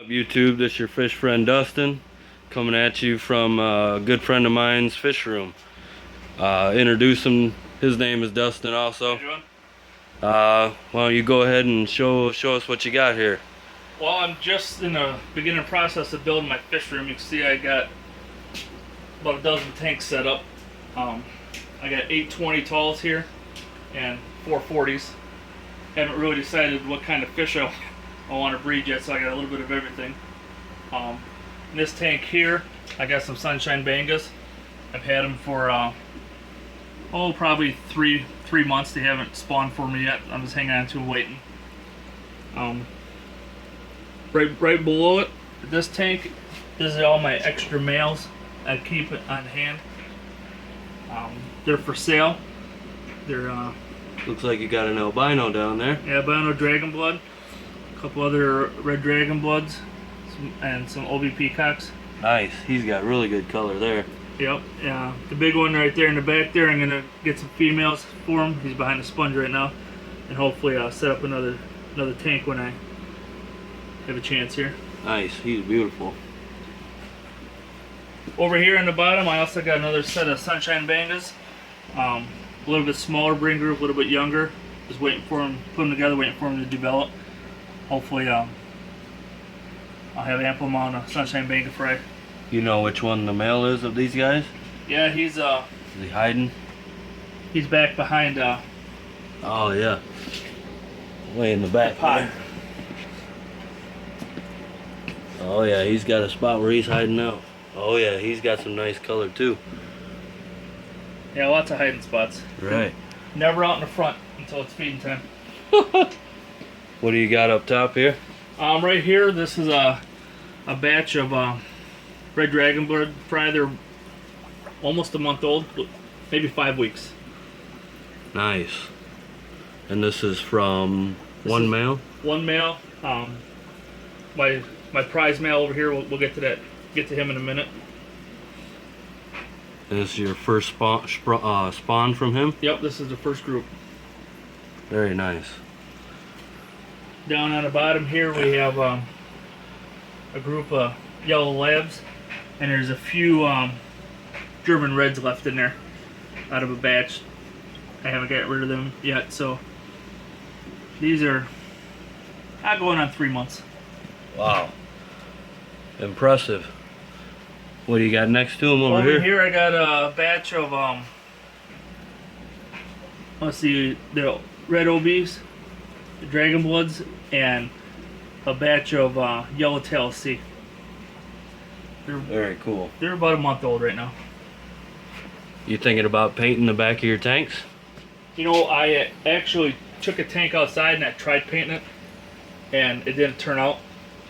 YouTube, this is your fish friend Dustin, coming at you from a good friend of mine's fish room. Introduce him. His name is Dustin also. Why don't you go ahead and show us what you got here? Well, I'm just in the beginning process of building my fish room. You can see I got about a dozen tanks set up. I got 8 20 talls here and 4 40s. Haven't really decided what kind of fish I want to breed yet, so I got a little bit of everything. In this tank here, I got some sunshine bangas. I've had them for probably three months. They haven't spawned for me yet. I'm just hanging on to them, waiting. Right below it, this tank, this is all my extra males I keep it on hand. They're for sale. They're Looks like you got an albino down there. yeah, albino dragon blood, a couple other red dragon bloods, and some OB peacocks. Nice. He's got really good color there. Yep. Yeah. The big one right there in the back there, I'm gonna get some females for him. He's behind the sponge right now, and hopefully I'll set up another tank when I have a chance here. Nice. He's beautiful. Over here in the bottom, I also got another set of sunshine bangas. A little bit smaller breeding group, a little bit younger. Just waiting for them, put them together, waiting for them to develop. Hopefully, I'll have ample amount of sunshine banga fry. You know which one the male is of these guys? Yeah, he's Is he hiding? he's back behind Oh yeah. Way in the back. pot. Oh yeah, he's got a spot where he's hiding out. Oh yeah, he's got some nice color too. Yeah, lots of hiding spots. Right. Never out in the front until it's feeding time. What do you got up top here? Right here, this is a batch of red dragon blood fry. They're almost a month old, maybe 5 weeks. Nice. And this is from one male? One male. My prize male over here. We'll get to that. Get to him in a minute. And this is your first spawn from him? Yep, this is the first group. Very nice. Down on the bottom here we have a group of yellow labs, and there's a few German reds left in there out of a batch. I haven't got rid of them yet, so these are going on 3 months. Wow. Impressive. What do you got next to him over here? Over here I got a batch of let's see, the red OBs, the dragon bloods, and a batch of yellowtail C. Very cool. They're about a month old right now. You thinking about painting the back of your tanks? You know, I actually took a tank outside and I tried painting it, and it didn't turn out.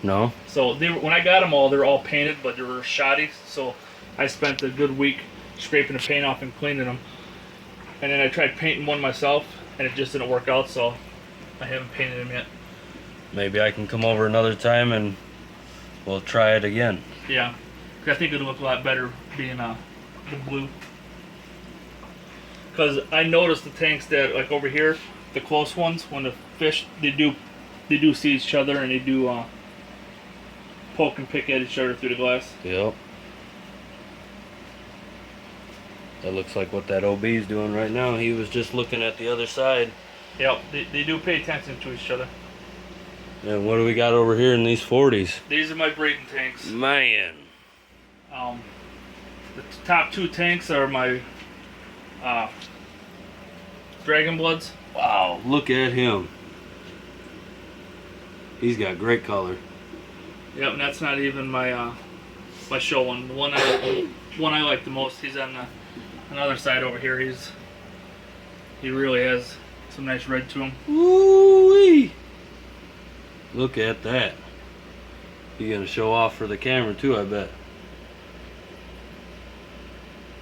No? So when I got them all, they're all painted, but they were shoddy. So I spent a good week scraping the paint off and cleaning them. And then I tried painting one myself, and it just didn't work out. So I haven't painted them yet. Maybe I can come over another time and we'll try it again. Yeah, 'cause I think it'll look a lot better being the blue. Because I noticed the tanks that, like over here, the close ones, when the fish they do see each other, and they do poke and pick at each other through the glass. Yep. That looks like what that OB's doing right now. He was just looking at the other side. Yep, they do pay attention to each other. And what do we got over here in these 40s? These are my breeding tanks. Man. The top 2 tanks are my dragon bloods. Wow, look at him. He's got great color. Yep, and that's not even my my show one. The one I like the most. He's on the another side over here. He really has some nice red to him. Woo-wee! Look at that. He's gonna show off for the camera too, I bet.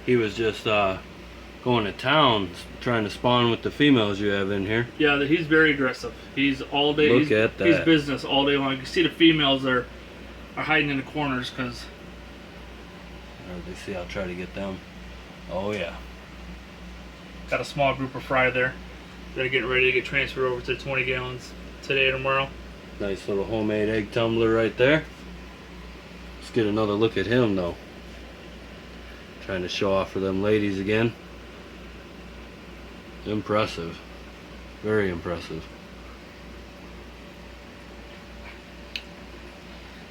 He was just going to town trying to spawn with the females you have in here. Yeah, he's very aggressive. He's all day. Look at that. He's business all day long. You can see the females are hiding in the corners because. Let's see. I'll try to get them. Oh yeah. Got a small group of fry there that are getting ready to get transferred over to 20 gallons today or tomorrow. Nice little homemade egg tumbler right there. Let's get another look at him though. Trying to show off for them ladies again. Impressive. Very impressive.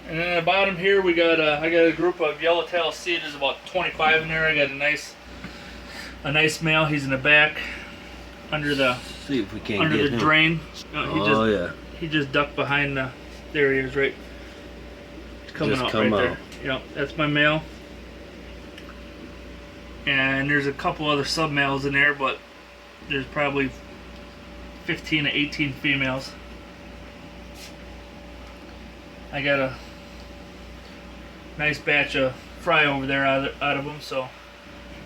And then at the bottom here we got I got a group of yellowtail sea. There's about 25 in there. I got a nice male. He's in the back under the See if we can't under get the him. drain. Yeah. He just ducked behind the. There he is, right. It's coming Just out come right out. there. Yep, that's my male. And there's a couple other sub males in there, but there's probably 15 to 18 females. I got a nice batch of fry over there out of them, so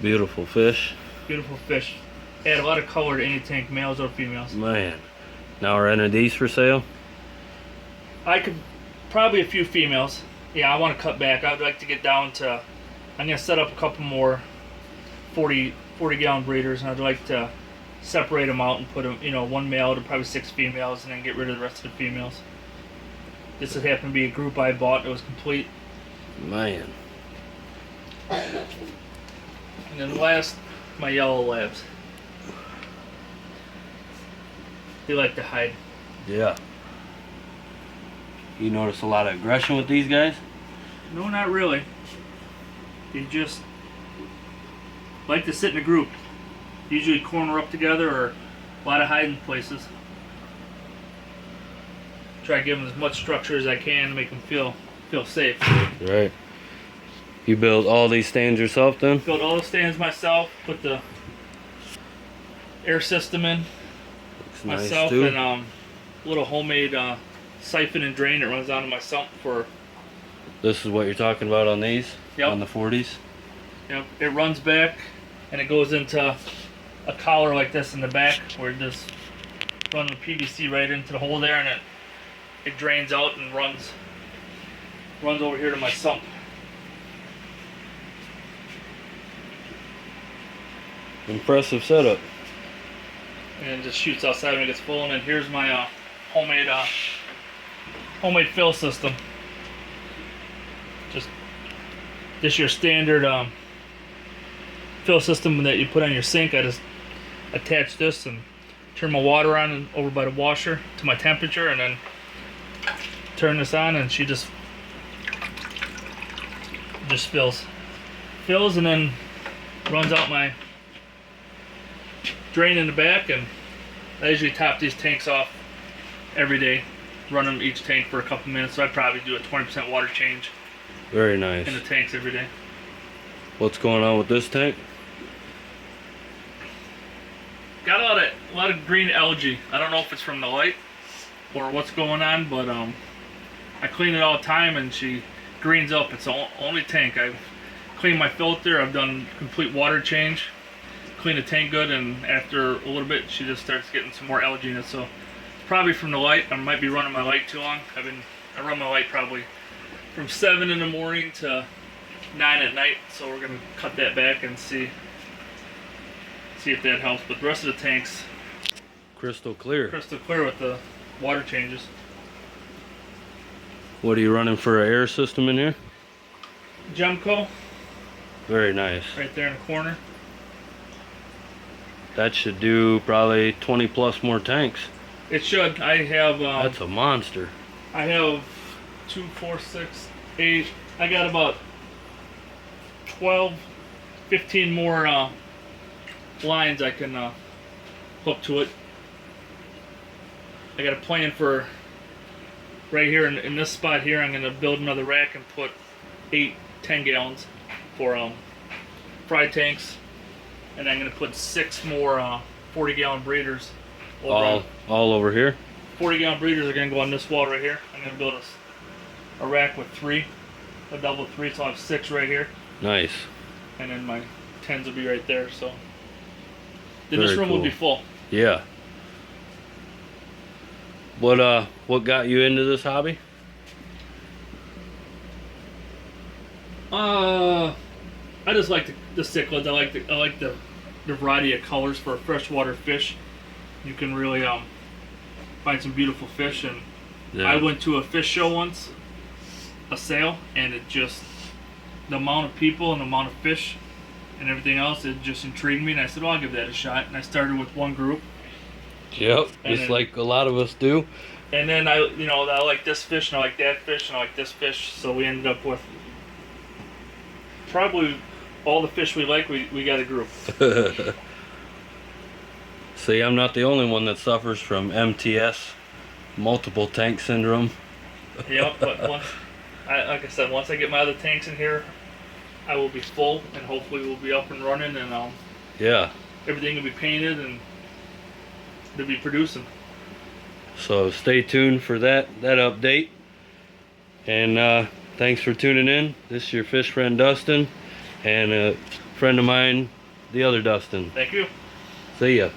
Beautiful fish. beautiful fish. Add a lot of color to any tank, males or females. Man. Now are any of these for sale? I could probably a few females. Yeah, I want to cut back. I'd like to get down to. I'm gonna set up a couple more 40 gallon breeders, and I'd like to separate them out and put them, one male to probably 6 females, and then get rid of the rest of the females. This would happen to be a group I bought that was complete. Man. And then last, my yellow labs. They like to hide. Yeah. You notice a lot of aggression with these guys? No, not really. They just like to sit in a group. Usually corner up together or a lot of hiding places. Try to give them as much structure as I can to make them feel safe. Right. You build all these stands yourself then? Built all the stands myself, put the air system in Looks myself, nice too. and a little homemade siphon and drain that runs onto my sump for. This is what you're talking about on these? Yep. On the 40s? It runs back and it goes into a collar like this in the back where it just runs the PVC right into the hole there, and it drains out and runs over here to my sump. Impressive setup. And it just shoots outside when it gets full. And then here's my homemade fill system. Just your standard fill system that you put on your sink. I just attach this and turn my water on and over by the washer to my temperature, and then turn this on, and she just fills and then runs out my drain in the back. And I usually top these tanks off every day, run them each tank for a couple minutes, so I probably do a 20% water change Very nice. in the tanks every day. What's going on with this tank? Got a lot of green algae. I don't know if it's from the light or what's going on, but I clean it all the time and she greens up. It's the only tank. I've cleaned my filter, I've done complete water change, clean the tank good, and after a little bit she just starts getting some more algae in it. So probably from the light. I might be running my light too long. I run my light probably from 7 in the morning to 9 at night, so we're gonna cut that back and see if that helps. But the rest of the tanks Crystal clear. crystal clear with the water changes. What are you running for an air system in here? Gemco Very nice. right there in the corner. That should do probably 20 plus more tanks. It should. I have That's a monster. 2, 4, 6, 8. I got about 12, 15 more lines I can hook to it. I got a plan for right here in this spot here. I'm going to build another rack and put 8 10 gallons for fry tanks, and I'm going to put 6 more 40 gallon breeders over All over here? 40 gallon breeders are going to go on this wall right here. I'm going to build a rack with 3, a double 3, so I'll have 6 right here, Nice. and then my 10s will be right there. So then this Very room will be cool. full. Yeah. What got you into this hobby? I just like the cichlids. I like the variety of colors for a freshwater fish. You can really find some beautiful fish, and Yeah. I went to a fish show once, a sale, and it just, the amount of people and the amount of fish and everything else, it just intrigued me, and I said, well, I'll give that a shot. And I started with one group. Yep, And just then, like a lot of us do. And then I like this fish, and I like that fish, and I like this fish. So we ended up with probably all the fish we like. We got a group. See, I'm not the only one that suffers from MTS, multiple tank syndrome. Yep, but like I said, once I get my other tanks in here, I will be full, and hopefully we'll be up and running, and Yeah. everything will be painted, and they'll be producing. So stay tuned for that update. And thanks for tuning in. This is your fish friend Dustin, and a friend of mine, the other Dustin. Thank you. See ya.